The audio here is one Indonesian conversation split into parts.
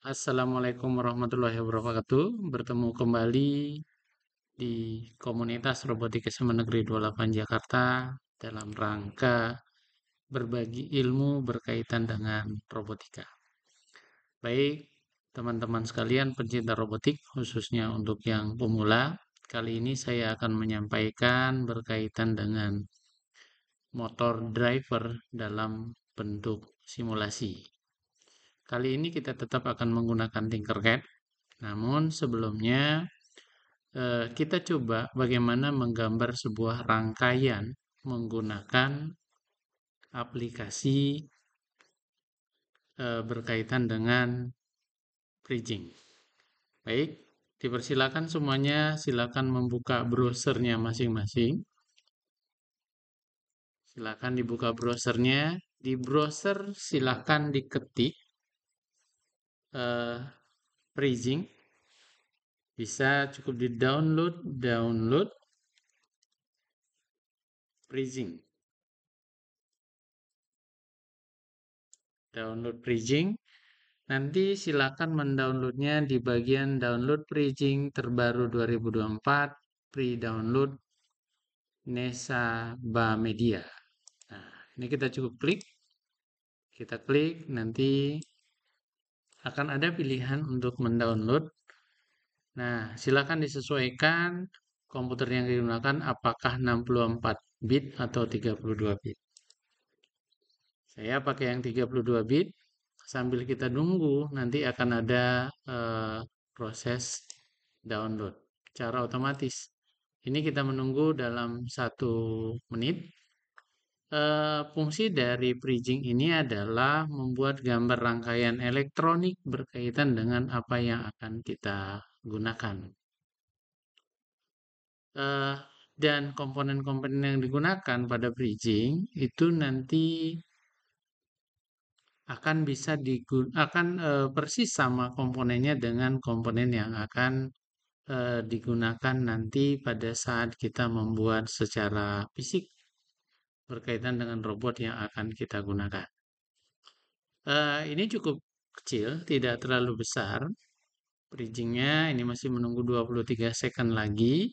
Assalamualaikum warahmatullahi wabarakatuh. Bertemu kembali di komunitas Robotika SMA Negeri 28 Jakarta dalam rangka berbagi ilmu berkaitan dengan robotika. Baik, teman-teman sekalian pencinta robotik, khususnya untuk yang pemula, kali ini saya akan menyampaikan berkaitan dengan motor driver dalam bentuk simulasi. Kali ini kita tetap akan menggunakan Tinkercad, namun sebelumnya kita coba bagaimana menggambar sebuah rangkaian menggunakan aplikasi berkaitan dengan bridging. Baik, dipersilakan semuanya, silakan membuka browsernya masing-masing. Silakan dibuka browsernya. Di browser silakan diketik eh, bridging. Bisa cukup di download bridging. Download bridging. Nanti silakan mendownloadnya di bagian download bridging terbaru 2024, pre-download Nesa Ba Media. Nah, ini kita cukup klik. Kita klik, nanti akan ada pilihan untuk mendownload. Nah, silakan disesuaikan komputer yang digunakan apakah 64 bit atau 32 bit. Saya pakai yang 32 bit. Sambil kita nunggu, nanti akan ada proses download secara otomatis. Ini kita menunggu dalam 1 menit. Fungsi dari bridging ini adalah membuat gambar rangkaian elektronik berkaitan dengan apa yang akan kita gunakan. Eh, dan komponen-komponen yang digunakan pada bridging itu nanti akan bisa persis sama komponennya dengan komponen yang akan digunakan nanti pada saat kita membuat secara fisik berkaitan dengan robot yang akan kita gunakan. Ini cukup kecil, tidak terlalu besar. Bridgingnya ini masih menunggu 23 second lagi.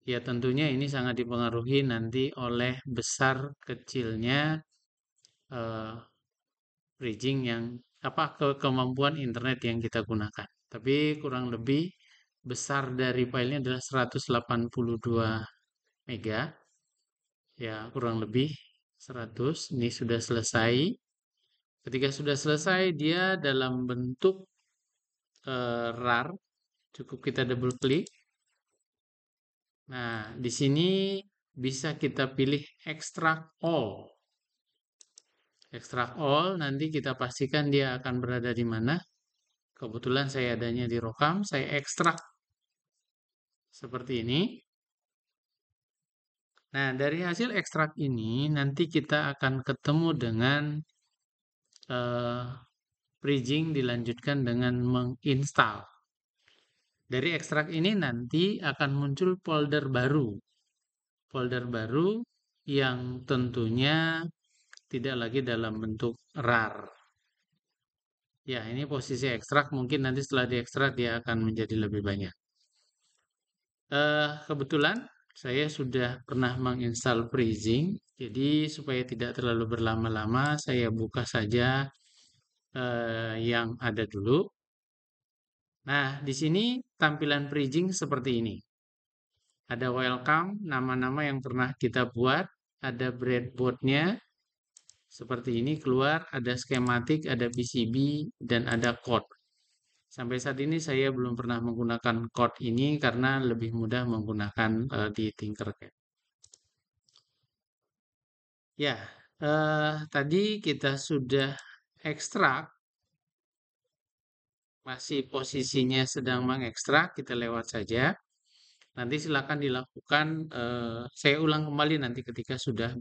Ya tentunya ini sangat dipengaruhi nanti oleh besar kecilnya eh, bridging yang kemampuan internet yang kita gunakan. Tapi kurang lebih besar dari filenya adalah 182 mega. Ya, kurang lebih 100. Ini sudah selesai. Ketika sudah selesai, dia dalam bentuk RAR. Cukup kita double klik. Nah, di sini bisa kita pilih extract all. Extract all, nanti kita pastikan dia akan berada di mana. Kebetulan saya adanya di Rokam, saya ekstrak seperti ini. Nah, dari hasil ekstrak ini nanti kita akan ketemu dengan eh, bridging dilanjutkan dengan menginstal. Dari ekstrak ini nanti akan muncul folder baru. Folder baru yang tentunya tidak lagi dalam bentuk RAR. Ya, ini posisi ekstrak. Mungkin nanti setelah diekstrak dia akan menjadi lebih banyak. Kebetulan saya sudah pernah menginstal Freezing, jadi supaya tidak terlalu berlama-lama, saya buka saja yang ada dulu. Nah, di sini tampilan Freezing seperti ini. Ada welcome, nama-nama yang pernah kita buat, ada breadboardnya, seperti ini keluar, ada skematik, ada PCB, dan ada code. Sampai saat ini saya belum pernah menggunakan code ini karena lebih mudah menggunakan di Tinkercad. Ya, tadi kita sudah ekstrak, masih posisinya sedang mengekstrak, kita lewat saja. Nanti silakan dilakukan, saya ulang kembali nanti ketika sudah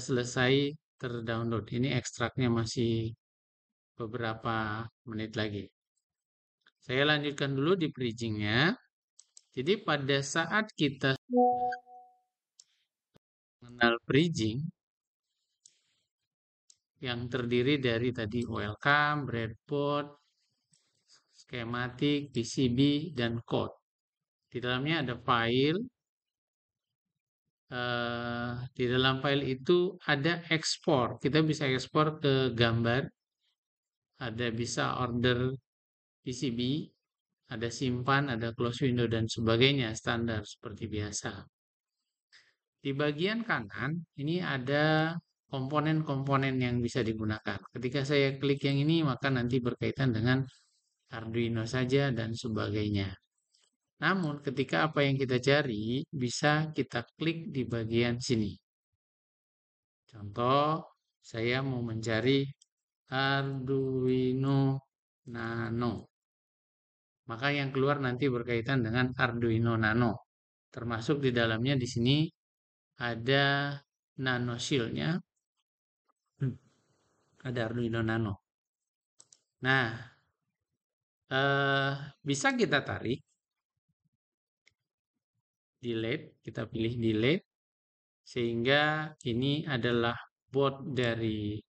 selesai terdownload. Ini ekstraknya masih beberapa menit lagi. Saya lanjutkan dulu di bridgingnya. Jadi pada saat kita mengenal bridging, yang terdiri dari tadi welcome, breadboard, schematic, PCB, dan code. Di dalamnya ada file. Di dalam file itu ada ekspor. Kita bisa ekspor ke gambar, ada bisa order PCB, ada simpan, ada close window, dan sebagainya, standar seperti biasa. Di bagian kanan, ini ada komponen-komponen yang bisa digunakan. Ketika saya klik yang ini, maka nanti berkaitan dengan Arduino saja dan sebagainya. Namun, ketika apa yang kita cari, bisa kita klik di bagian sini. Contoh, saya mau mencari Arduino Nano. Maka yang keluar nanti berkaitan dengan Arduino Nano. Termasuk di dalamnya di sini ada Nano Shield-nya. Ada Arduino Nano. Nah, bisa kita tarik, delete, kita pilih delete, sehingga ini adalah board dari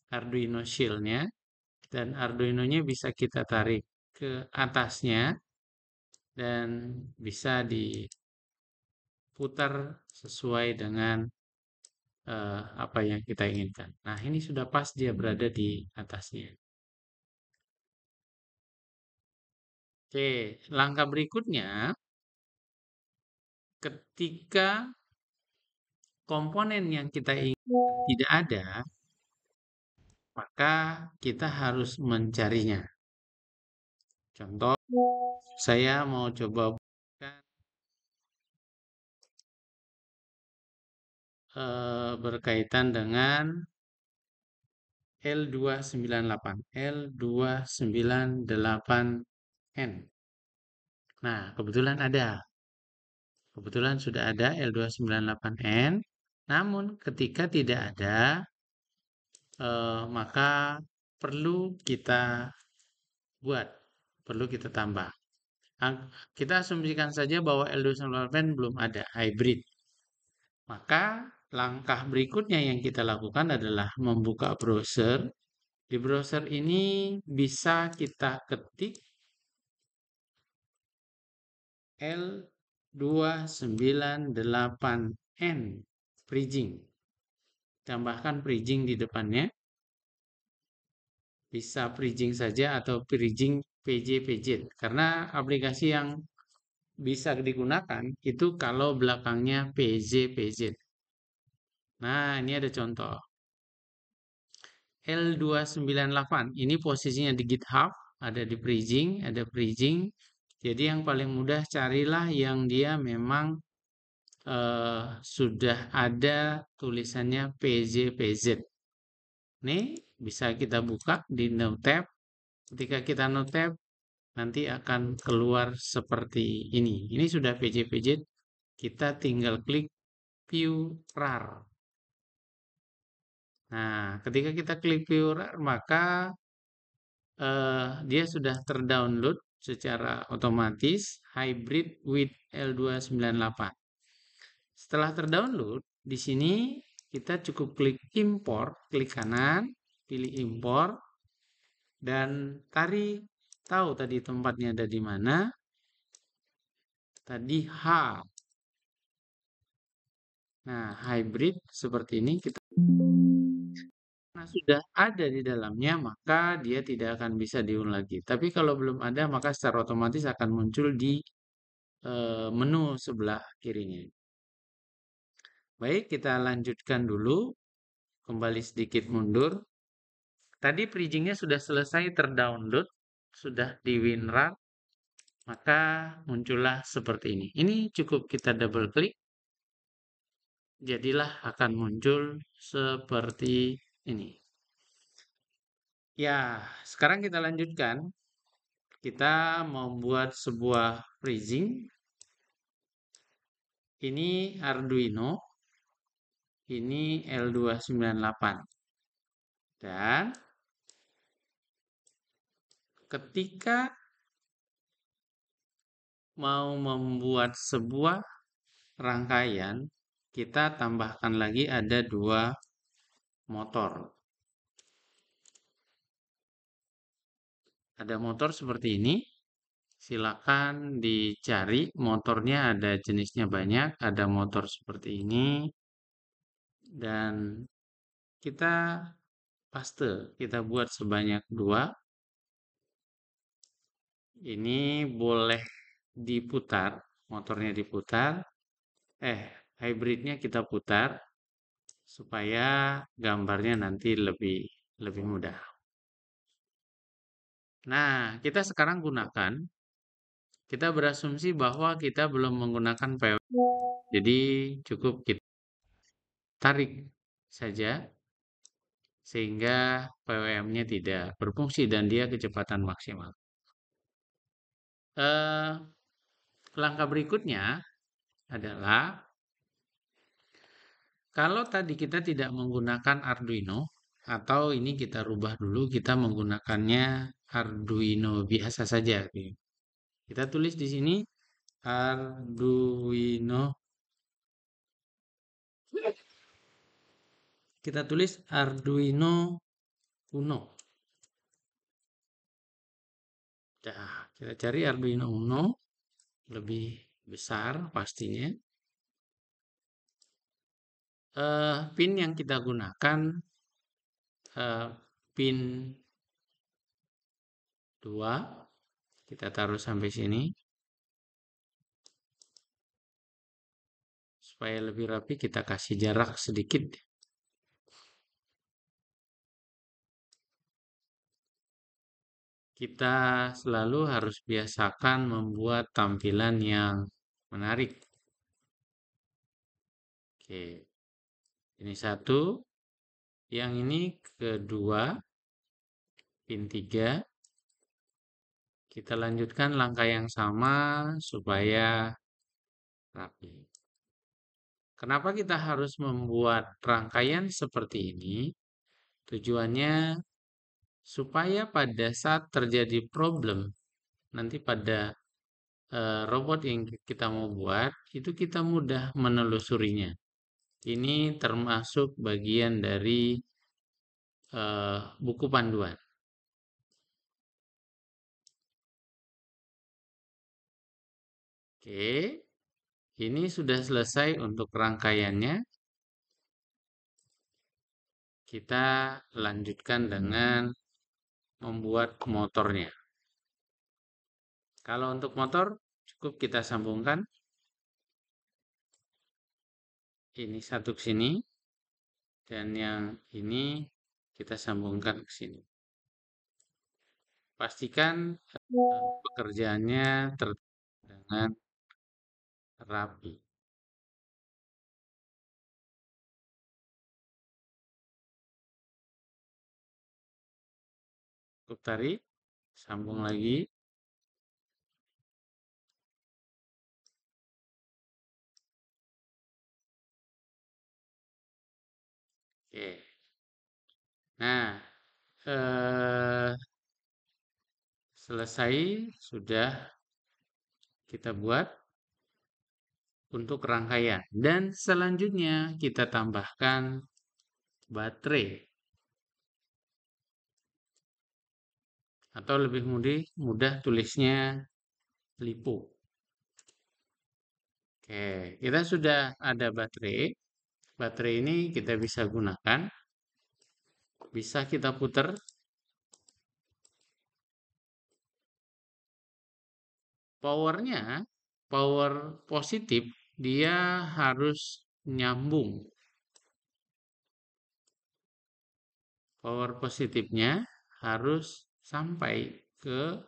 Arduino Shield-nya, dan Arduino-nya bisa kita tarik ke atasnya, dan bisa diputar sesuai dengan apa yang kita inginkan. Nah, ini sudah pas dia berada di atasnya. Oke, langkah berikutnya, ketika komponen yang kita inginkan tidak ada, maka kita harus mencarinya. Contoh, saya mau coba bukan berkaitan dengan L298, L298N. Nah, kebetulan ada. Kebetulan sudah ada L298N. Namun ketika tidak ada, maka perlu kita buat, perlu kita tambah. Kita asumsikan saja bahwa L298 belum ada, hybrid. Maka langkah berikutnya yang kita lakukan adalah membuka browser. Di browser ini bisa kita ketik L298N bridging. Tambahkan bridging di depannya. Bisa bridging saja atau bridging PJ karena aplikasi yang bisa digunakan itu kalau belakangnya PJ. Nah, ini ada contoh. L298 ini posisinya di GitHub, ada di bridging, ada bridging. Jadi yang paling mudah carilah yang dia memang sudah ada tulisannya PJ. Nih, bisa kita buka di New Tab. Ketika kita New Tab, nanti akan keluar seperti ini. Ini sudah PJ. Kita tinggal klik View RAR. Nah, ketika kita klik View RAR, maka dia sudah terdownload secara otomatis hybrid with L298. Setelah terdownload, di sini kita cukup klik import, klik kanan, pilih import, dan tahu tadi tempatnya ada di mana. Tadi H. Nah, hybrid seperti ini kita sudah ada di dalamnya, maka dia tidak akan bisa diunduh lagi. Tapi kalau belum ada, maka secara otomatis akan muncul di menu sebelah kirinya. Baik, kita lanjutkan dulu. Kembali sedikit mundur. Tadi bridgingnya sudah selesai terdownload, sudah di WinRAR, maka muncullah seperti ini. Ini cukup kita double klik, jadilah akan muncul seperti ini. Ya, sekarang kita lanjutkan. Kita membuat sebuah bridging. Ini Arduino, ini L298. Dan ketika mau membuat sebuah rangkaian, kita tambahkan lagi ada 2 motor. Ada motor seperti ini. Silakan dicari motornya, ada jenisnya banyak, ada motor seperti ini, dan kita paste, kita buat sebanyak 2. Ini boleh diputar, motornya diputar, hybridnya kita putar supaya gambarnya nanti lebih lebih mudah. Nah, kita sekarang gunakan, kita berasumsi bahwa kita belum menggunakan PW. Jadi cukup kita tarik saja sehingga PWM-nya tidak berfungsi dan dia kecepatan maksimal. Eh, Langkah berikutnya adalah kalau tadi kita tidak menggunakan Arduino atau ini kita rubah dulu, kita menggunakannya Arduino biasa saja. Kita tulis di sini Arduino. Kita tulis Arduino Uno. Nah, kita cari Arduino Uno lebih besar pastinya. Pin yang kita gunakan pin 2. Kita taruh sampai sini. Supaya lebih rapi kita kasih jarak sedikit. Kita selalu harus biasakan membuat tampilan yang menarik. Oke, ini 1. Yang ini kedua, pin 3. Kita lanjutkan langkah yang sama supaya rapi. Kenapa kita harus membuat rangkaian seperti ini? Tujuannya supaya pada saat terjadi problem, nanti pada robot yang kita mau buat, itu kita mudah menelusurinya. Ini termasuk bagian dari buku panduan. Oke, ini sudah selesai untuk rangkaiannya. Kita lanjutkan dengan membuat motornya. Kalau untuk motor, cukup kita sambungkan. Ini satu ke sini. Dan yang ini kita sambungkan ke sini. Pastikan pekerjaannya terlihat dengan rapi. Cukup tarik, sambung lagi. Oke. Nah, selesai sudah kita buat untuk rangkaian. Dan selanjutnya kita tambahkan baterai. Atau lebih mudah tulisnya LiPo. Oke, kita sudah ada baterai. Baterai ini kita bisa gunakan. Bisa kita putar. Powernya, power positif, dia harus nyambung. Power positifnya harus sampai ke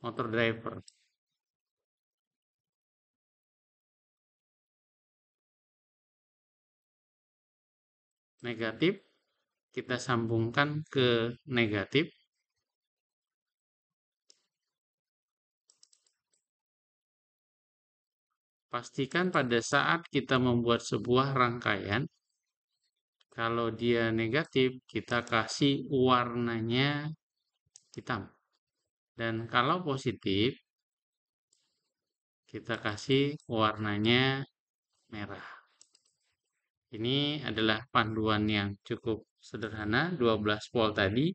motor driver. Negatif, kita sambungkan ke negatif. Pastikan pada saat kita membuat sebuah rangkaian, kalau dia negatif, kita kasih warnanya hitam. Dan kalau positif, kita kasih warnanya merah. Ini adalah panduan yang cukup sederhana, 12 volt tadi.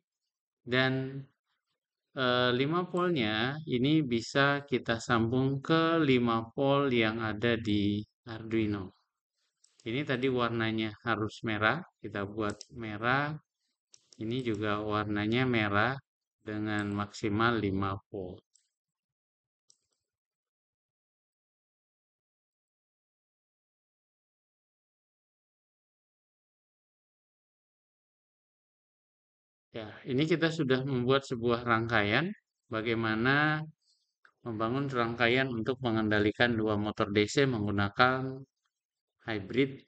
Dan 5 voltnya ini bisa kita sambung ke 5 volt yang ada di Arduino. Ini tadi warnanya harus merah, kita buat merah. Ini juga warnanya merah dengan maksimal 5 volt. Ya, ini kita sudah membuat sebuah rangkaian bagaimana membangun rangkaian untuk mengendalikan dua motor DC menggunakan hybrid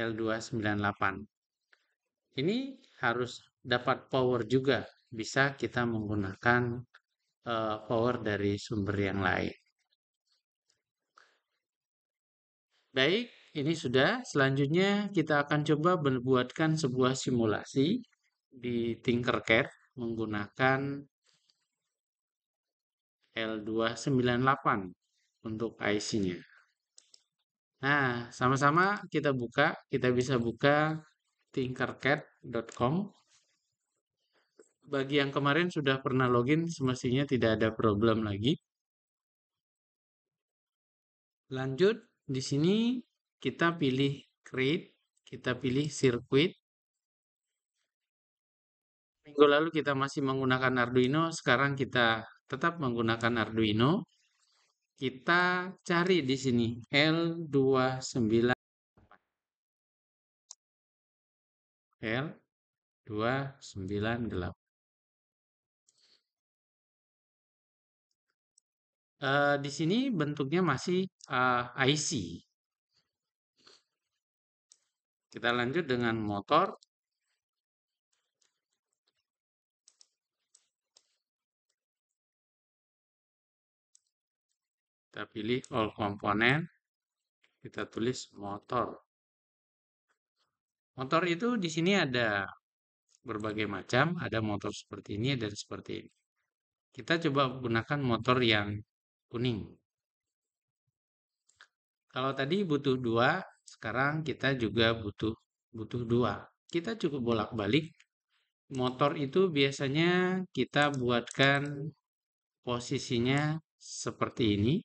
L298. Ini harus dapat power juga, bisa kita menggunakan power dari sumber yang lain. Baik, ini sudah. Selanjutnya kita akan coba membuatkan sebuah simulasi di Tinkercad menggunakan L298 untuk IC-nya. Nah, sama-sama kita bisa buka tinkercad.com. Bagi yang kemarin sudah pernah login, semestinya tidak ada problem lagi. Lanjut, di sini kita pilih create, kita pilih circuit. Minggu lalu kita masih menggunakan Arduino, sekarang kita tetap menggunakan Arduino. Kita cari di sini L29 L298. Di sini bentuknya masih IC. Kita lanjut dengan motor. Kita pilih all component. Kita tulis motor. Motor itu di sini ada berbagai macam, ada motor seperti ini dan seperti ini. Kita coba gunakan motor yang kuning. Kalau tadi butuh 2, sekarang kita juga butuh 2. Kita cukup bolak-balik. Motor itu biasanya kita buatkan posisinya seperti ini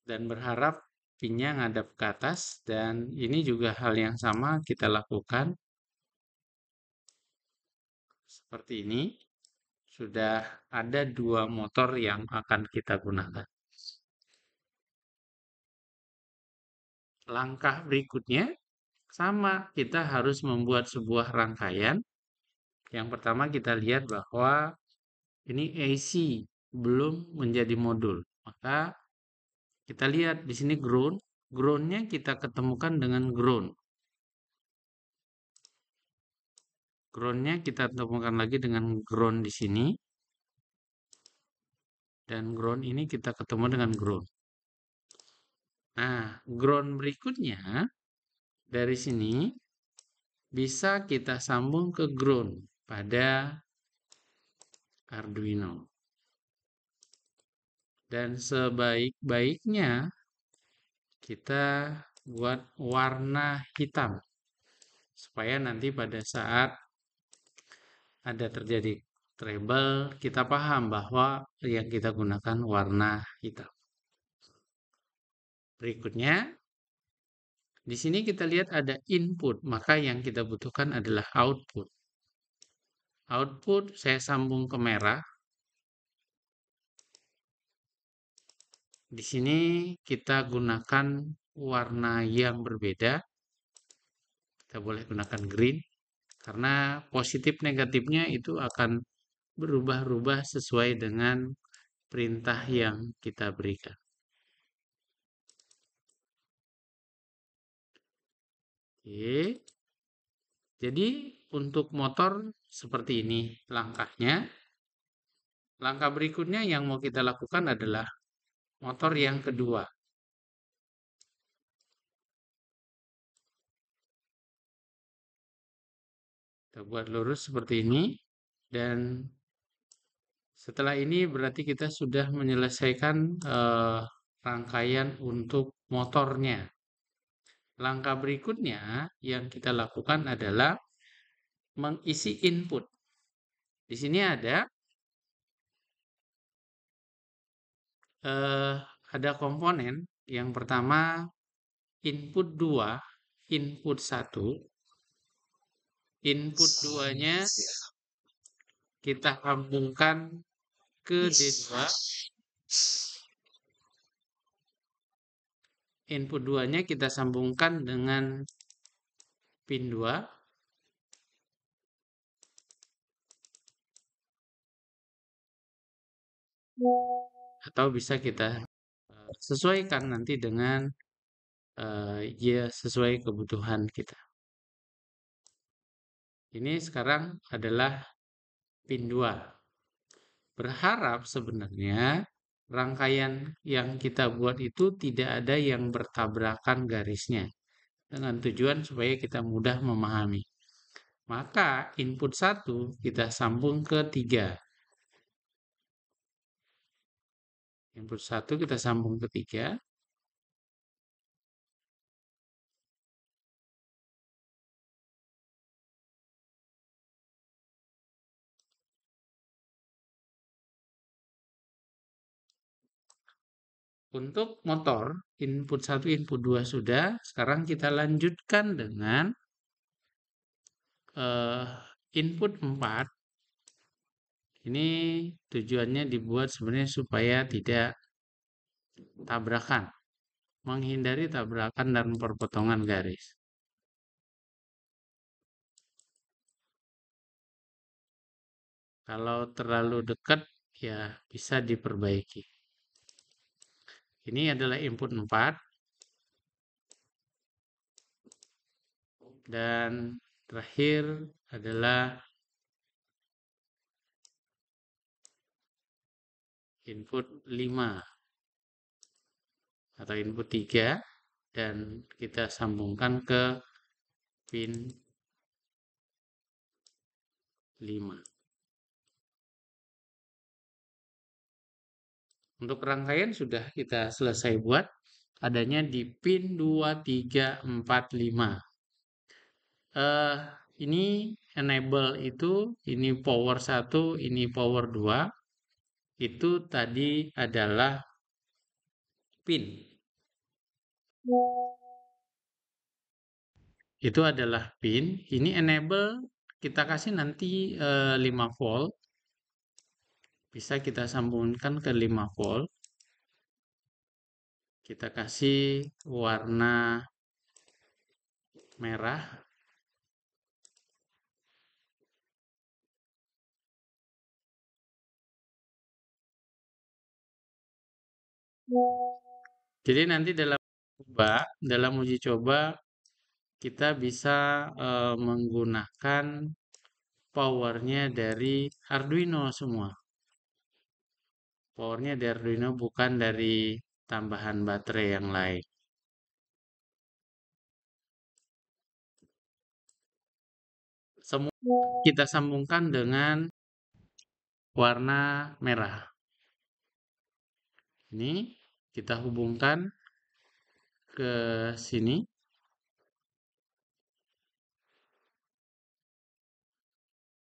dan berharap pinnya ngadap ke atas, dan ini juga hal yang sama kita lakukan seperti ini. Sudah ada 2 motor yang akan kita gunakan. Langkah berikutnya sama, kita harus membuat sebuah rangkaian. Yang pertama kita lihat bahwa ini AC belum menjadi modul. Maka kita lihat di sini ground. Groundnya kita ketemukan dengan ground. Groundnya kita temukan lagi dengan ground di sini. Dan ground ini kita ketemu dengan ground. Nah, ground berikutnya dari sini bisa kita sambung ke ground pada Arduino. Dan sebaik-baiknya kita buat warna hitam. Supaya nanti pada saat ada terjadi trouble, kita paham bahwa yang kita gunakan warna hitam. Berikutnya, di sini kita lihat ada input, maka yang kita butuhkan adalah output. Output saya sambung ke merah. Di sini kita gunakan warna yang berbeda. Kita boleh gunakan green, karena positif negatifnya itu akan berubah-ubah sesuai dengan perintah yang kita berikan. Oke. Jadi untuk motor seperti ini langkahnya. Langkah berikutnya yang mau kita lakukan adalah motor yang kedua. Kita buat lurus seperti ini. Dan setelah ini berarti kita sudah menyelesaikan rangkaian untuk motornya. Langkah berikutnya yang kita lakukan adalah mengisi input. Di sini eh, ada komponen. Yang pertama input 2, input 1. Input 2-nya kita sambungkan ke D2. Input 2-nya kita sambungkan dengan pin 2. Atau bisa kita sesuaikan nanti dengan ya sesuai kebutuhan kita. Ini sekarang adalah pin 2. Berharap sebenarnya rangkaian yang kita buat itu tidak ada yang bertabrakan garisnya. Dengan tujuan supaya kita mudah memahami. Maka input 1 kita sambung ke 3. Input 1 kita sambung ke 3. Untuk motor, input 1, input 2 sudah. Sekarang kita lanjutkan dengan input 4. Ini tujuannya dibuat sebenarnya supaya tidak tabrakan. Menghindari tabrakan dan perpotongan garis. Kalau terlalu dekat, ya bisa diperbaiki. Ini adalah input 4. Dan terakhir adalah input 5 atau input 3 dan kita sambungkan ke pin 5. Untuk rangkaian sudah kita selesai buat, adanya di pin 2, 3, 4, 5. Eh, ini enable itu, ini power 1, ini power 2. Itu tadi adalah pin. Itu adalah pin. Ini enable kita kasih nanti 5 volt. Bisa kita sambungkan ke 5 volt. Kita kasih warna merah. Jadi nanti dalam uji coba kita bisa menggunakan powernya dari Arduino semua. Powernya dari Arduino bukan dari tambahan baterai yang lain. Semua kita sambungkan dengan warna merah. Ini kita hubungkan ke sini.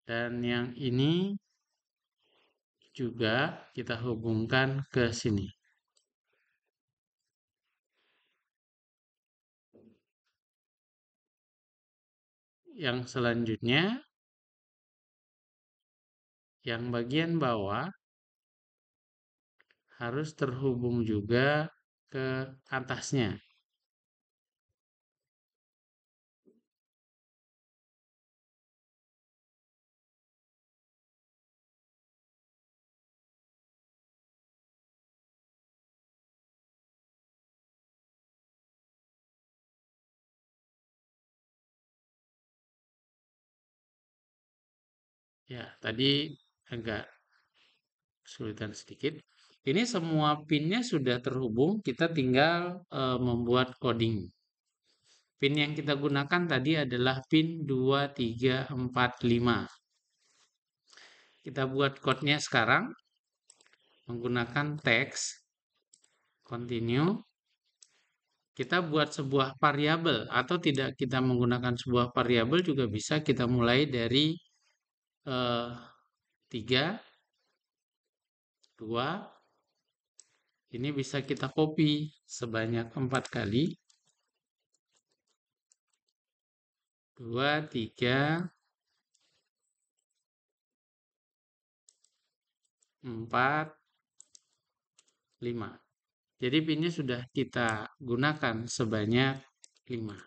Dan yang ini juga kita hubungkan ke sini. Yang selanjutnya, yang bagian bawah harus terhubung juga ke atasnya. Ya, tadi agak kesulitan sedikit. Ini semua pinnya sudah terhubung, kita tinggal membuat coding. Pin yang kita gunakan tadi adalah pin 2, 3, 4, 5. Kita buat code-nya sekarang menggunakan teks, continue, Kita buat sebuah variabel atau tidak kita menggunakan sebuah variabel juga bisa. Kita mulai dari eh, 3, 2, ini bisa kita copy sebanyak 4 kali. 2, 3, 4, 5. Jadi pinnya sudah kita gunakan sebanyak 5.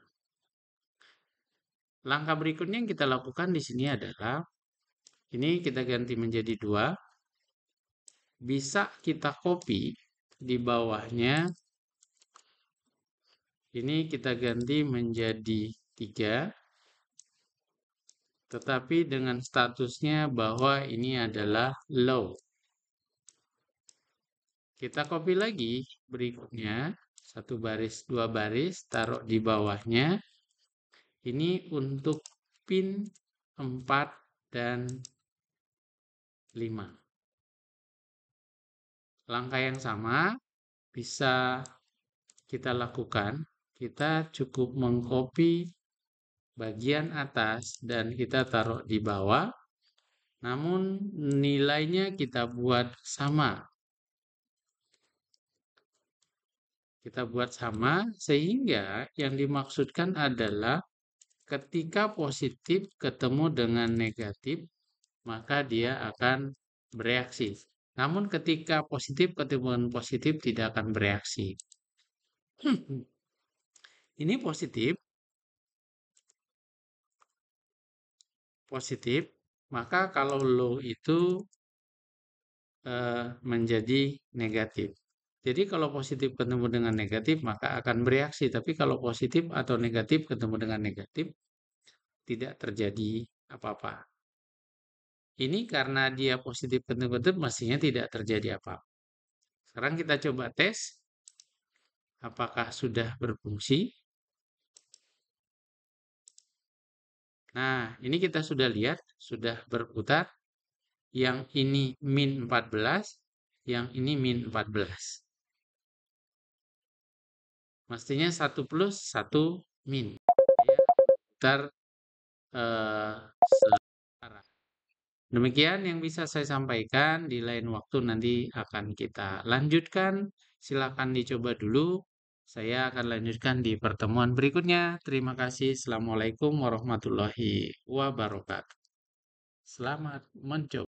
Langkah berikutnya yang kita lakukan di sini adalah, ini kita ganti menjadi 2. Bisa kita copy di bawahnya. Ini kita ganti menjadi 3. Tetapi dengan statusnya bahwa ini adalah low. Kita copy lagi berikutnya. 1 baris, 2 baris, taruh di bawahnya. Ini untuk pin 4 dan 5. Langkah yang sama bisa kita lakukan. Kita cukup mengcopy bagian atas dan kita taruh di bawah. Namun nilainya kita buat sama. Kita buat sama sehingga yang dimaksudkan adalah ketika positif ketemu dengan negatif, maka dia akan bereaksi. Namun ketika positif ketemu dengan positif tidak akan bereaksi. Ini positif, maka kalau low itu menjadi negatif. Jadi kalau positif ketemu dengan negatif maka akan bereaksi. Tapi kalau positif atau negatif ketemu dengan negatif tidak terjadi apa-apa. Ini karena dia positif ketemu negatif mestinya tidak terjadi apa-apa. Sekarang kita coba tes apakah sudah berfungsi. Nah, ini kita sudah lihat, sudah berputar. Yang ini min 14, yang ini min 14. Mestinya 1 plus, 1 min. Putar searah. Demikian yang bisa saya sampaikan. Di lain waktu nanti akan kita lanjutkan. Silakan dicoba dulu. Saya akan lanjutkan di pertemuan berikutnya. Terima kasih. Assalamualaikum warahmatullahi wabarakatuh. Selamat mencoba.